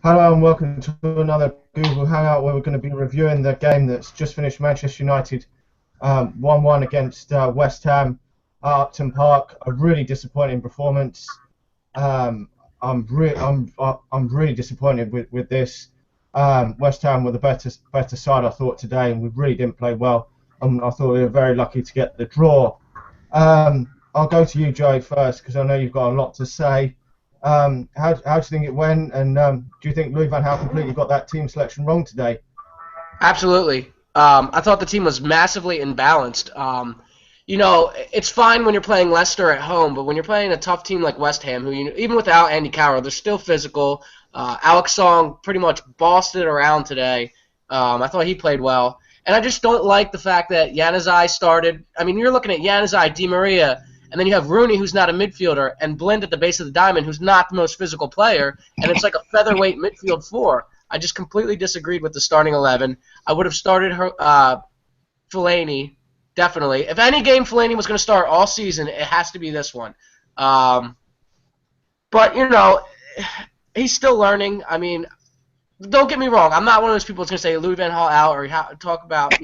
Hello and welcome to another Google Hangout where we're going to be reviewing the game that's just finished. Manchester United 1-1 against West Ham at Upton Park. A really disappointing performance. I'm really disappointed with this. West Ham were the better side, I thought, today, and we really didn't play well. I thought we were very lucky to get the draw. I'll go to you, Joe, first because I know you've got a lot to say. How do you think it went, and do you think Louis van Gaal completely got that team selection wrong today? Absolutely. I thought the team was massively imbalanced. It's fine when you're playing Leicester at home, but when you're playing a tough team like West Ham, who even without Andy Carroll, they're still physical. Alex Song pretty much bossed it around today. I thought he played well. And I just don't like the fact that Januzaj started. I mean, you're looking at Januzaj, Di Maria, and then you have Rooney, who's not a midfielder, and Blind at the base of the diamond, who's not the most physical player, and it's like a featherweight midfield four. I just completely disagreed with the starting 11. I would have started Fellaini, definitely. If any game Fellaini was going to start all season, it has to be this one. But, he's still learning. I mean, don't get me wrong. I'm not one of those people that's going to say Louis van Gaal out or talk about,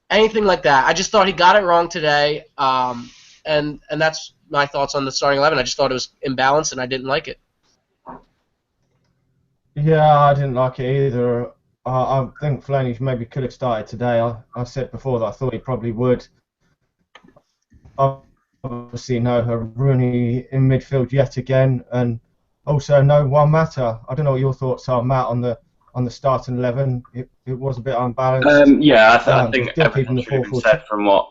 anything like that. I just thought he got it wrong today. And that's my thoughts on the starting 11. I just thought it was imbalanced, and I didn't like it. Yeah, I didn't like it either. I think Fellaini maybe could have started today. I said before that I thought he probably would. Obviously, no Rooney in midfield yet again, and also no Juan Mata. I don't know what your thoughts are, Matt, on the starting 11. It was a bit unbalanced. I think everything should have been said from what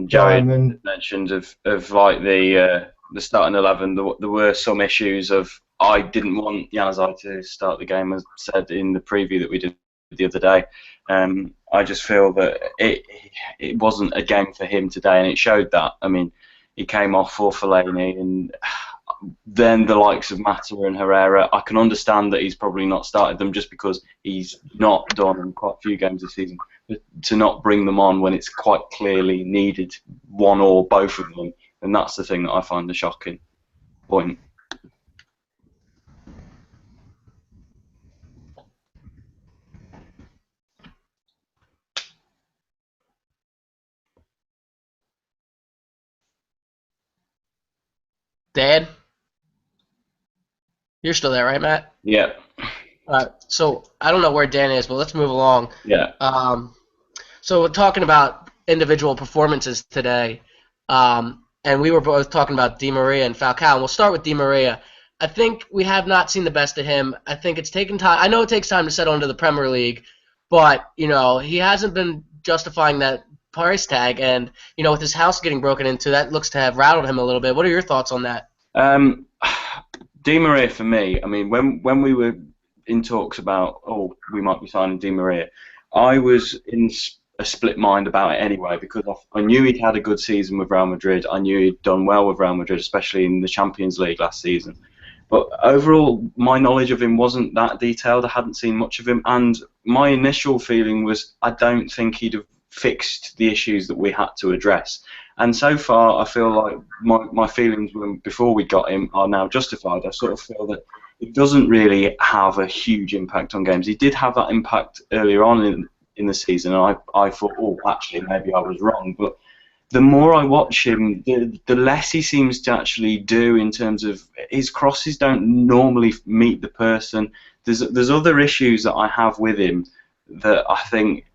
Joey mentioned of like the starting 11. There were some issues of I didn't want Januzaj to start the game, as said in the preview that we did the other day. I just feel that it wasn't a game for him today, and it showed that. I mean, he came off for Fellaini, and then the likes of Mata and Herrera, I can understand that he's probably not started them just because he's not done in quite a few games this season. But to not bring them on when it's quite clearly needed one or both of them, and that's the thing that I find the shocking point. Dan? You're still there, right, Matt? Yeah. So I don't know where Dan is, but let's move along. Yeah. So we're talking about individual performances today, and we were both talking about Di Maria and Falcao. And we'll start with Di Maria. I think we have not seen the best of him. I think it's taken time. I know it takes time to settle into the Premier League, but he hasn't been justifying that price tag. And with his house getting broken into, that looks to have rattled him a little bit. What are your thoughts on that? Di Maria for me. I mean, when we were in talks about we might be signing Di Maria, I was in a split mind about it anyway because I knew he'd had a good season with Real Madrid. I knew he'd done well with Real Madrid, especially in the Champions League last season. But overall, my knowledge of him wasn't that detailed. I hadn't seen much of him, and my initial feeling was I don't think he'd have fixed the issues that we had to address. And so far, I feel like my feelings before we got him are now justified. I sort of feel that it doesn't really have a huge impact on games. He did have that impact earlier on in the season, and I thought, actually, maybe I was wrong. But the more I watch him, the less he seems to actually do in terms of his crosses don't normally meet the person. There's other issues that I have with him that I think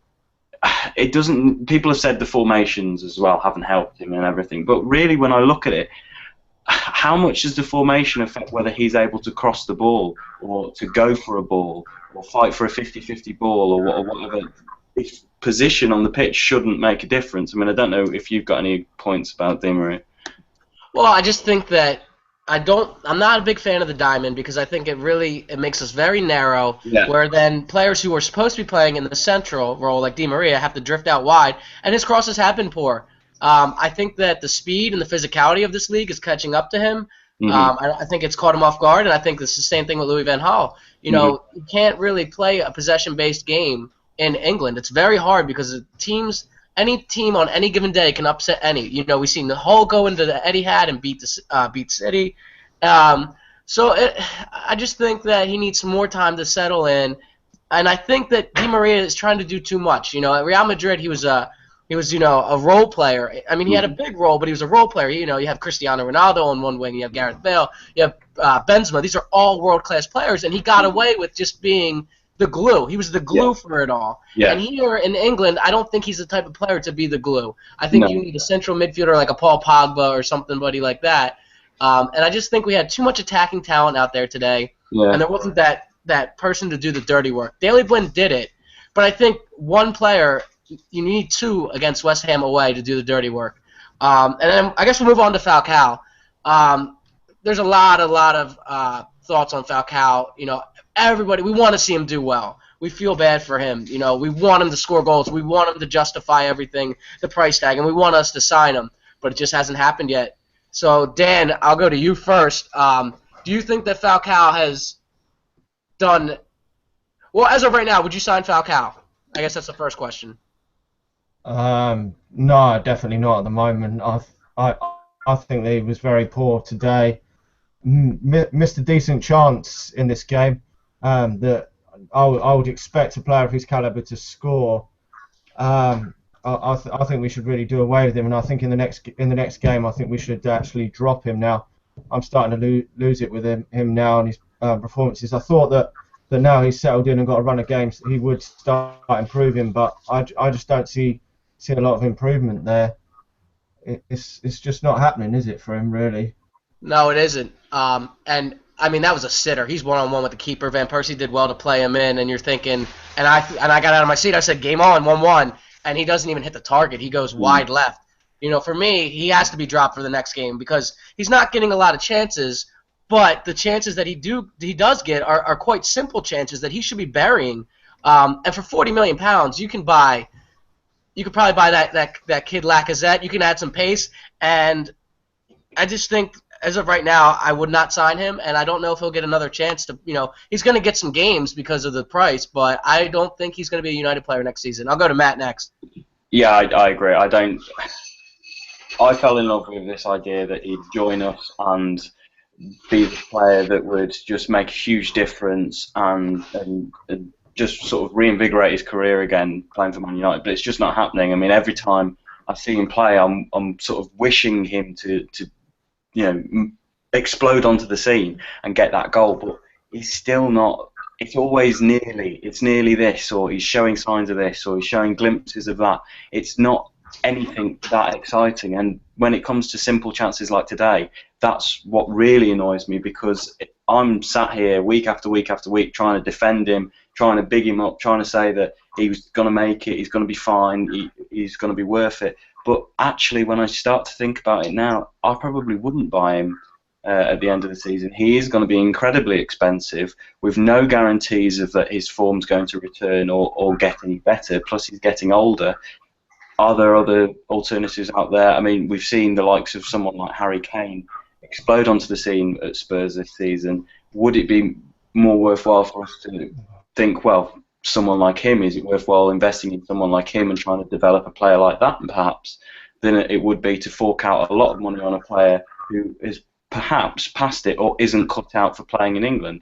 it doesn't. People have said the formations as well haven't helped him and everything, but really, when I look at it, how much does the formation affect whether he's able to cross the ball or to go for a ball or fight for a 50-50 ball or whatever? His position on the pitch shouldn't make a difference. I mean, I don't know if you've got any points about Di Maria. Well, I just think that I'm not a big fan of the diamond because I think it makes us very narrow. Yeah. Where then players who are supposed to be playing in the central role, like Di Maria, have to drift out wide, and his crosses have been poor. I think that the speed and the physicality of this league is catching up to him. Mm-hmm. I think it's caught him off guard, and I think it's the same thing with Louis van Gaal. You can't really play a possession-based game in England. It's very hard because any team on any given day can upset any. We've seen the Hull go into the Etihad and beat City. So I just think that he needs some more time to settle in, and I think that Di Maria is trying to do too much. At Real Madrid, he was a role player. I mean, he had a big role, but he was a role player. You have Cristiano Ronaldo on one wing, you have Gareth Bale, you have Benzema. These are all world-class players, and he got away with just being the glue. He was the glue for it all. Yeah. And here in England, I don't think he's the type of player to be the glue. I think No. you need a central midfielder like a Paul Pogba or somebody like that. And I just think we had too much attacking talent out there today, and there wasn't that person to do the dirty work. Daley Blind did it, but I think one player, you need two against West Ham away to do the dirty work. And then I guess we'll move on to Falcao. There's a lot of thoughts on Falcao. Everybody, we want to see him do well. We feel bad for him. We want him to score goals. We want him to justify everything, the price tag, and we want us to sign him, but it just hasn't happened yet. So, Dan, I'll go to you first. Do you think that Falcao has done – well, as of right now, would you sign Falcao? I guess that's the first question. No, definitely not at the moment. I think that he was very poor today. Missed a decent chance in this game that I would expect a player of his calibre to score. I think we should really do away with him, and I think in the next game, I think we should actually drop him now. I'm starting to lose it with him now and his performances. I thought that now he's settled in and got a run of games, he would start improving, but I just don't see a lot of improvement there. It's just not happening, is it, for him, really? No, it isn't. And I mean, that was a sitter. He's one-on-one with the keeper. Van Persie did well to play him in, and you're thinking, and I got out of my seat. I said, game on, 1-1. And he doesn't even hit the target. He goes wide left. For me, he has to be dropped for the next game because he's not getting a lot of chances, but the chances that he does get are quite simple chances that he should be burying. And for £40 million, you could probably buy that kid Lacazette. You can add some pace, and I just think as of right now, I would not sign him, and I don't know if he'll get another chance to, he's going to get some games because of the price, but I don't think he's going to be a United player next season. I'll go to Matt next. Yeah, I agree. I fell in love with this idea that he'd join us and be the player that would just make a huge difference and just sort of reinvigorate his career again playing for Man United, but it's just not happening. I mean, every time I see him play, I'm sort of wishing him to explode onto the scene and get that goal, but he's still not. It's always nearly this, or he's showing signs of this, or he's showing glimpses of that. It's not anything that exciting, and when it comes to simple chances like today, that's what really annoys me, because I'm sat here week after week after week trying to defend him, trying to big him up, trying to say that he's going to make it, he's going to be fine, he's going to be worth it. But actually, when I start to think about it now, I probably wouldn't buy him at the end of the season. He is going to be incredibly expensive with no guarantees of that his form's going to return or get any better, plus he's getting older. Are there other alternatives out there? I mean, we've seen the likes of someone like Harry Kane explode onto the scene at Spurs this season. Would it be more worthwhile for us to think, well, someone like him, is it worthwhile investing in someone like him and trying to develop a player like that, perhaps, than it would be to fork out a lot of money on a player who is perhaps past it or isn't cut out for playing in England?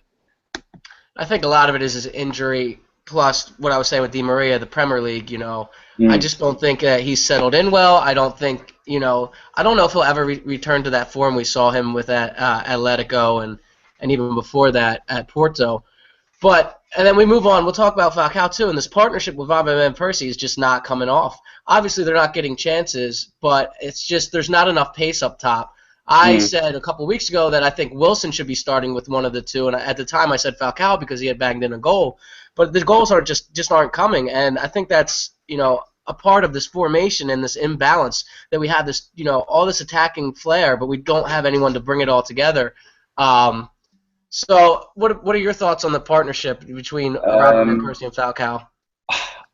I think a lot of it is his injury, plus what I was saying with Di Maria, the Premier League, I just don't think that he's settled in well. I don't think, I don't know if he'll ever return to that form we saw him with at Atletico and even before that at Porto. And then we move on. We'll talk about Falcao too, and this partnership with Van Persie is just not coming off. Obviously, they're not getting chances, but it's just there's not enough pace up top. I said a couple of weeks ago that I think Wilson should be starting with one of the two, and at the time I said Falcao because he had banged in a goal. But the goals are just aren't coming, and I think that's a part of this formation and this imbalance that we have this all this attacking flair, but we don't have anyone to bring it all together. So what are your thoughts on the partnership between Robin Van Persie and Falcao?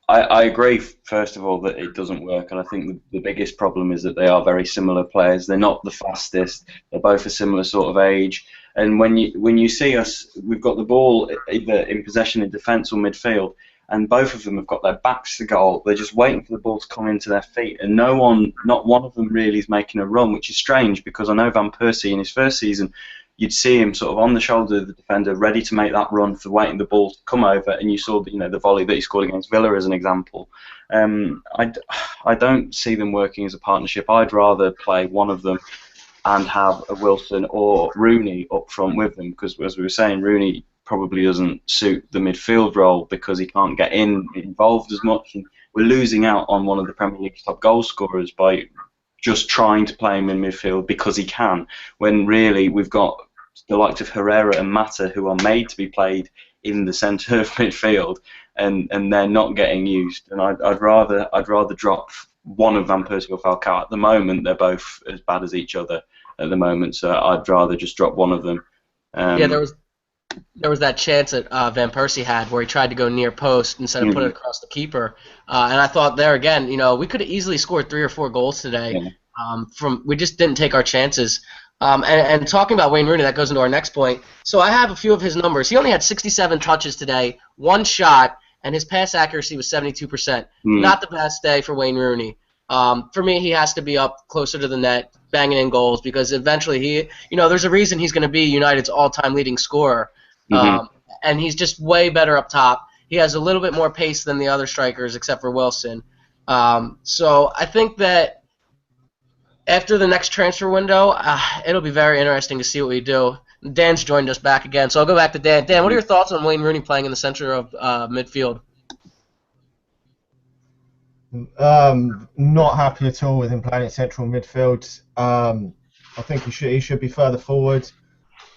I agree, first of all, that it doesn't work, and I think the biggest problem is that they are very similar players. They're not the fastest. They're both a similar sort of age. And when you see us, we've got the ball either in possession in defence or midfield, and both of them have got their backs to goal. They're just waiting for the ball to come into their feet, and not one of them really is making a run, which is strange because I know Van Persie in his first season you'd see him sort of on the shoulder of the defender, ready to make that run for waiting the ball to come over, and you saw the volley that he scored against Villa as an example. I don't see them working as a partnership. I'd rather play one of them and have a Wilson or Rooney up front with them, because as we were saying, Rooney probably doesn't suit the midfield role because he can't get involved as much, and we're losing out on one of the Premier League's top goal scorers by just trying to play him in midfield because he can, when really we've got the likes of Herrera and Mata who are made to be played in the centre of midfield, and they're not getting used. And I'd rather drop one of Van Persie or Falcao. At the moment, they're both as bad as each other at the moment, so I'd rather just drop one of them. Yeah, there was that chance that Van Persie had where he tried to go near post instead of put it across the keeper, and I thought there again, we could have easily scored 3 or 4 goals today. Yeah. We just didn't take our chances. And talking about Wayne Rooney, that goes into our next point. So I have a few of his numbers. He only had 67 touches today, 1 shot, and his pass accuracy was 72%. Not the best day for Wayne Rooney. For me, he has to be up closer to the net, banging in goals, because eventually there's a reason he's going to be United's all-time leading scorer. And he's just way better up top. He has a little bit more pace than the other strikers, except for Wilson. So I think that after the next transfer window, it'll be very interesting to see what we do. Dan's joined us back again, so I'll go back to Dan. Dan, what are your thoughts on Wayne Rooney playing in the center of midfield? Not happy at all with him playing at central midfield. I think he should be further forward.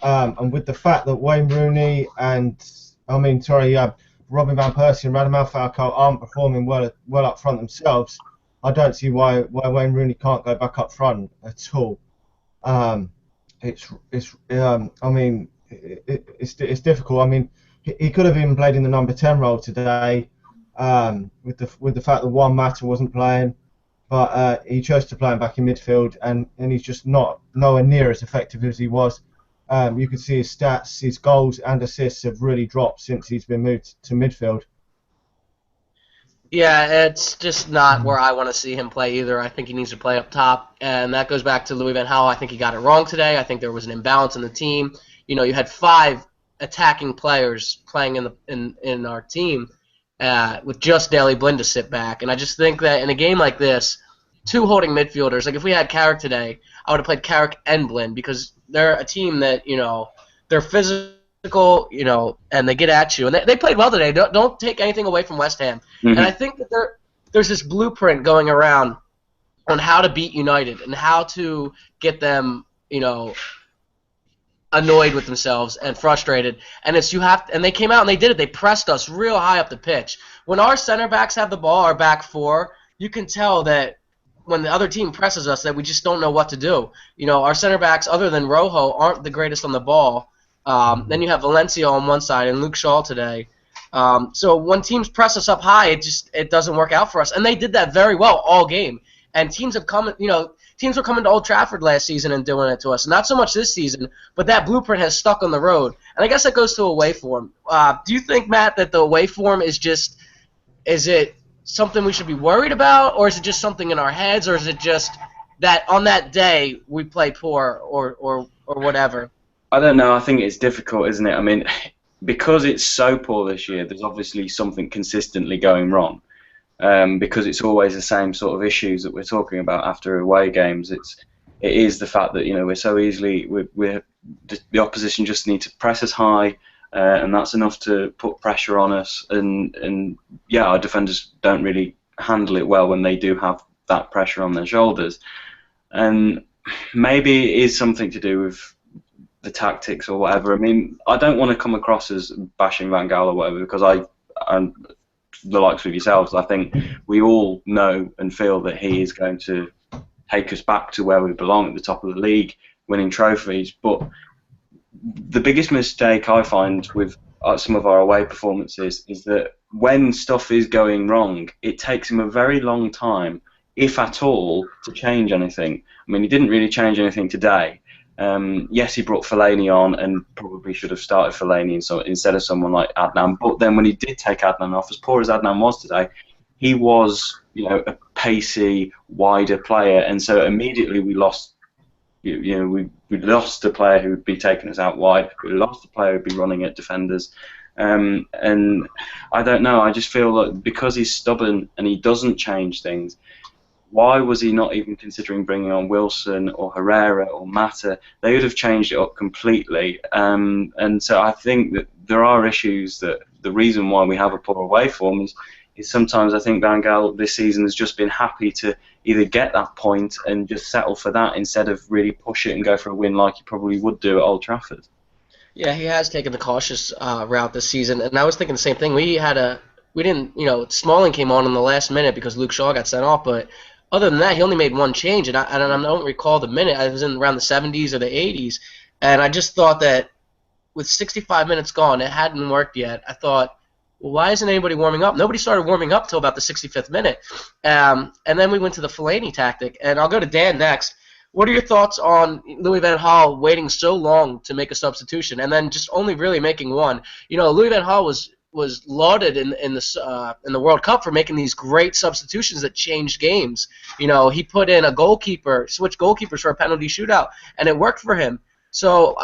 And with the fact that Wayne Rooney and Robin Van Persie and Radamel Falcao aren't performing well up front themselves, I don't see why Wayne Rooney can't go back up front at all. It's difficult. I mean, he could have even played in the number 10 role today, with the fact that Juan Mata wasn't playing, but he chose to play him back in midfield, and he's just nowhere near as effective as he was. You can see his stats, his goals and assists have really dropped since he's been moved to midfield. Yeah, it's just not where I want to see him play either. I think he needs to play up top, and that goes back to Louis van Gaal. I think he got it wrong today. I think there was an imbalance in the team. You had 5 attacking players playing in our team with just Daley Blind to sit back, and I just think that in a game like this, 2 holding midfielders, like if we had Carrick today, I would have played Carrick and Blind, because they're a team that they're physical. And they get at you. And they played well today. Don't take anything away from West Ham. And I think that there's this blueprint going around on how to beat United and how to get them, annoyed with themselves and frustrated. And and they came out and they did it. They pressed us real high up the pitch. When our center backs have the ball, our back 4, you can tell that when the other team presses us that we just don't know what to do. Our center backs, other than Rojo, aren't the greatest on the ball. Then you have Valencia on one side and Luke Shaw today. So when teams press us up high, it doesn't work out for us. And they did that very well all game. And teams were coming to Old Trafford last season and doing it to us. Not so much this season, but that blueprint has stuck on the road. And I guess that goes to away form. Do you think, Matt, that the away form is it something we should be worried about, or is it just something in our heads, or is it just that on that day we play poor or whatever? I don't know. I think it's difficult, isn't it? I mean, because it's so poor this year, there's obviously something consistently going wrong. Because it's always the same sort of issues that we're talking about after away games. It is the fact that we're so easily the opposition just need to press us high, and that's enough to put pressure on us. And our defenders don't really handle it well when they do have that pressure on their shoulders. And maybe it is something to do with the tactics or whatever. I mean, I don't want to come across as bashing Van Gaal or whatever, because and the likes of yourselves, I think we all know and feel that he is going to take us back to where we belong at the top of the league, winning trophies. But the biggest mistake I find with some of our away performances is that when stuff is going wrong, it takes him a very long time, if at all, to change anything. I mean, he didn't really change anything today. Yes, he brought Fellaini on and probably should have started Fellaini instead of someone like Adnan. But then when he did take Adnan off, as poor as Adnan was today, he was, a pacey, wider player, and so immediately we lost, we lost a player who would be taking us out wide. We lost a player who would be running at defenders. And I don't know. I just feel like because he's stubborn and he doesn't change things, why was he not even considering bringing on Wilson or Herrera or Mata? They would have changed it up completely. And so I think that there are issues that the reason why we have a poor away form is sometimes I think Van Gaal this season has just been happy to either get that point and just settle for that instead of really push it and go for a win like he probably would do at Old Trafford. Yeah, he has taken the cautious route this season, and I was thinking the same thing. We didn't, Smalling came on in the last minute because Luke Shaw got sent off, but other than that, he only made one change, and I don't recall the minute. I was in around the 70s or the 80s, and I just thought that with 65 minutes gone, it hadn't worked yet. I thought, well, why isn't anybody warming up? Nobody started warming up till about the 65th minute, and then we went to the Fellaini tactic. And I'll go to Dan next. What are your thoughts on Louis van Gaal waiting so long to make a substitution and then just only really making one? Louis van Gaal was lauded in the World Cup for making these great substitutions that changed games. He put in a goalkeeper, switched goalkeepers for a penalty shootout, and it worked for him. So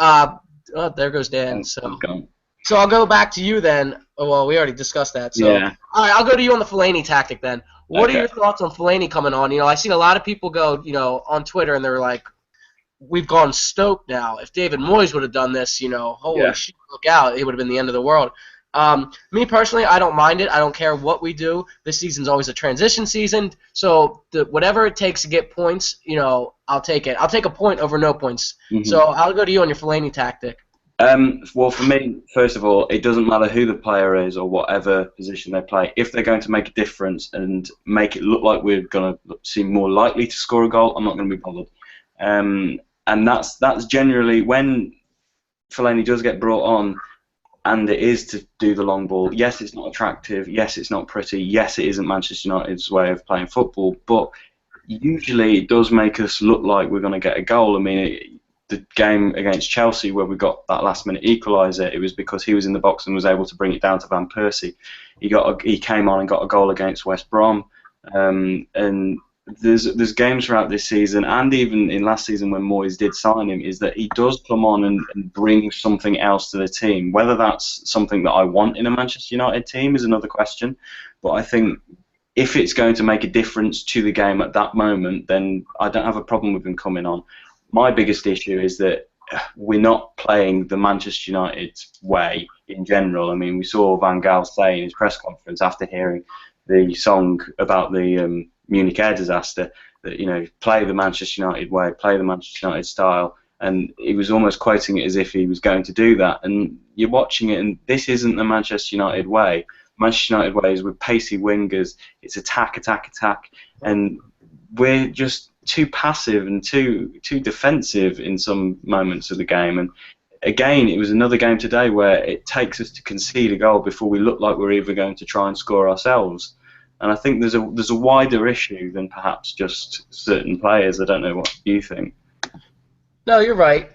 there goes Dan. So I'll go back to you then. Oh, well, we already discussed that. So yeah. All right, I'll go to you on the Fellaini tactic then. What are your thoughts on Fellaini coming on? I've seen a lot of people go, on Twitter, and they're like, we've gone stoked now. If David Moyes would have done this, holy shit, look out, it would have been the end of the world. Me personally, I don't mind it. I don't care what we do. This season's always a transition season, so whatever it takes to get points, I'll take it. I'll take a point over no points. Mm-hmm. So I'll go to you on your Fellaini tactic. Well, for me, first of all, it doesn't matter who the player is or whatever position they play. If they're going to make a difference and make it look like we're going to seem more likely to score a goal, I'm not going to be bothered. And that's generally when Fellaini does get brought on, and it is to do the long ball. Yes, it's not attractive. Yes, it's not pretty. Yes, it isn't Manchester United's way of playing football. But usually it does make us look like we're going to get a goal. I mean, the game against Chelsea where we got that last-minute equaliser, it was because he was in the box and was able to bring it down to Van Persie. He came on and got a goal against West Brom. And there's games throughout this season, and even in last season when Moyes did sign him, is that he does come on and bring something else to the team. Whether that's something that I want in a Manchester United team is another question. But I think if it's going to make a difference to the game at that moment, then I don't have a problem with him coming on. My biggest issue is that we're not playing the Manchester United way in general. I mean, we saw Van Gaal say in his press conference after hearing the song about the Munich air disaster that, play the Manchester United way, play the Manchester United style, and he was almost quoting it as if he was going to do that. And you're watching it, and this isn't the Manchester United way. Manchester United way is with pacey wingers, it's attack, and we're just too passive and too defensive in some moments of the game. And again, it was another game today where it takes us to concede a goal before we look like we're either going to try and score ourselves. And I think there's a wider issue than perhaps just certain players. I don't know what you think. No, you're right.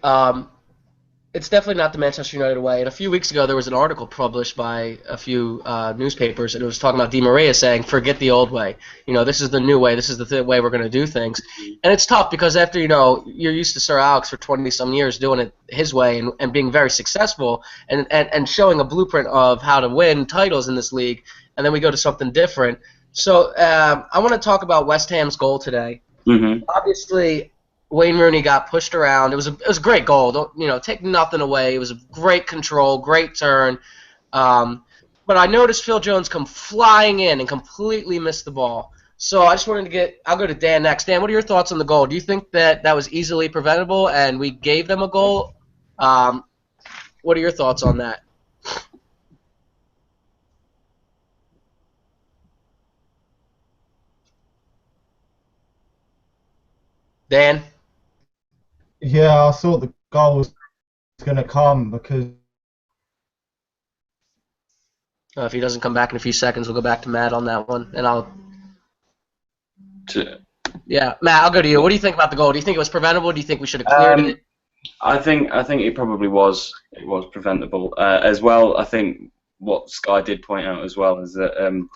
It's definitely not the Manchester United way. And a few weeks ago, there was an article published by a few newspapers, and it was talking about Di Maria saying, forget the old way. This is the new way. This is the way we're going to do things. And it's tough because after, you're used to Sir Alex for 20-some years doing it his way and being very successful and showing a blueprint of how to win titles in this league, and then we go to something different. So I want to talk about West Ham's goal today. Mm-hmm. Obviously, Wayne Rooney got pushed around. It was a great goal. Don't take nothing away. It was a great control, great turn. But I noticed Phil Jones come flying in and completely missed the ball. So I just wanted to I'll go to Dan next. Dan, what are your thoughts on the goal? Do you think that was easily preventable and we gave them a goal? What are your thoughts on that? Dan? Yeah, I thought the goal was going to come because... If he doesn't come back in a few seconds, we'll go back to Matt on that one, and I'll... Yeah, Matt, I'll go to you. What do you think about the goal? Do you think it was preventable? Do you think we should have cleared it? I think it probably was. It was preventable as well. I think what Sky did point out as well is that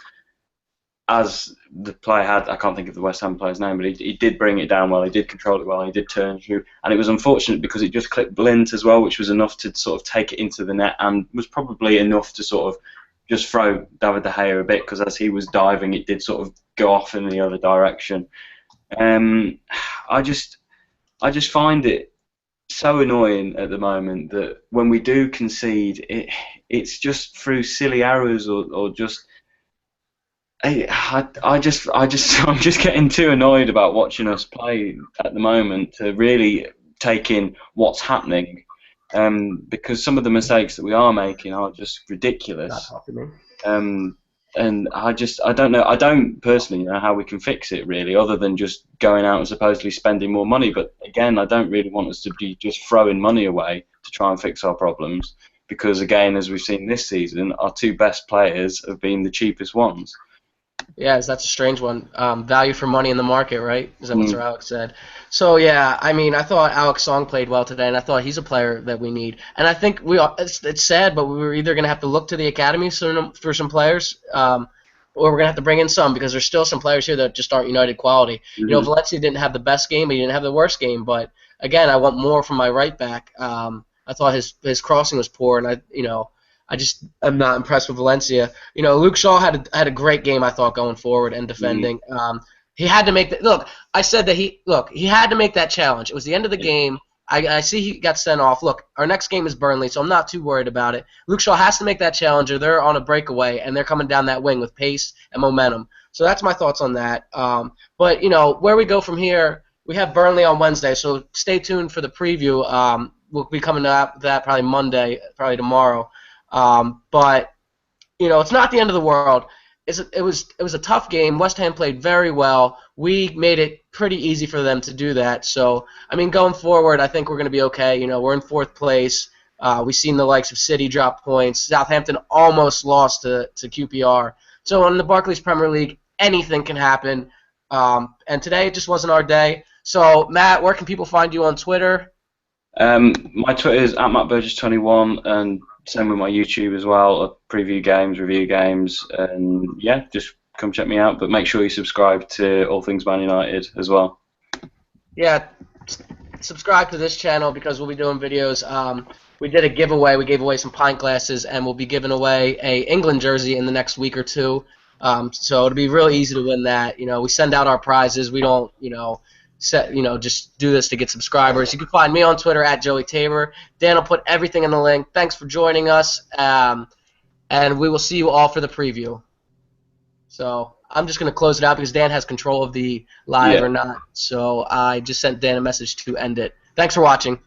as the player had, I can't think of the West Ham player's name, but he did bring it down well, he did control it well, he did turn through, and it was unfortunate because it just clipped Blind as well, which was enough to sort of take it into the net, and was probably enough to sort of just throw David De Gea a bit, because as he was diving, it did sort of go off in the other direction. I just find it so annoying at the moment that when we do concede, it's just through silly errors or just. I'm just getting too annoyed about watching us play at the moment to really take in what's happening, because some of the mistakes that we are making are just ridiculous. And I don't know. I don't personally know how we can fix it really, other than just going out and supposedly spending more money. But again, I don't really want us to be just throwing money away to try and fix our problems, because again, as we've seen this season, our two best players have been the cheapest ones. Yeah, that's a strange one. Value for money in the market, right? Is that what Sir Alex said? So yeah, I mean, I thought Alex Song played well today, and I thought he's a player that we need. And I think it's sad, but we were either going to have to look to the academy for some players, or we're going to have to bring in some, because there's still some players here that just aren't United quality. You know, Valencia didn't have the best game, but he didn't have the worst game. But again, I want more from my right back. I thought his crossing was poor, and I'm not impressed with Valencia. You know, Luke Shaw had a great game, I thought, going forward and defending. He had to make that. Look, I said that he had to make that challenge. It was the end of the game. I see he got sent off. Look, our next game is Burnley, so I'm not too worried about it. Luke Shaw has to make that challenge, or they're on a breakaway, and they're coming down that wing with pace and momentum. So that's my thoughts on that. But, you know, where we go from here, we have Burnley on Wednesday, so stay tuned for the preview. We'll be coming to that probably Monday, probably tomorrow. But you know, it's not the end of the world. It was a tough game. West Ham played very well. We made it pretty easy for them to do that. So I mean, going forward, I think we're going to be okay. You know, we're in 4th place. We've seen the likes of City drop points. Southampton almost lost to QPR. So in the Barclays Premier League, anything can happen. And today it just wasn't our day. So Matt, where can people find you on Twitter? My Twitter is @MattBurgess21, and same with my YouTube as well. I preview games, review games, and yeah, just come check me out. But make sure you subscribe to All Things Man United as well. Yeah, subscribe to this channel because we'll be doing videos. We did a giveaway. We gave away some pint glasses, and we'll be giving away a England jersey in the next week or two. So it'll be real easy to win that. You know, we send out our prizes. We don't, just do this to get subscribers. You can find me on Twitter @JoeyTaber. Dan will put everything in the link. Thanks for joining us, and we will see you all for the preview. So I'm just going to close it out because Dan has control of the live or not. So I just sent Dan a message to end it. Thanks for watching.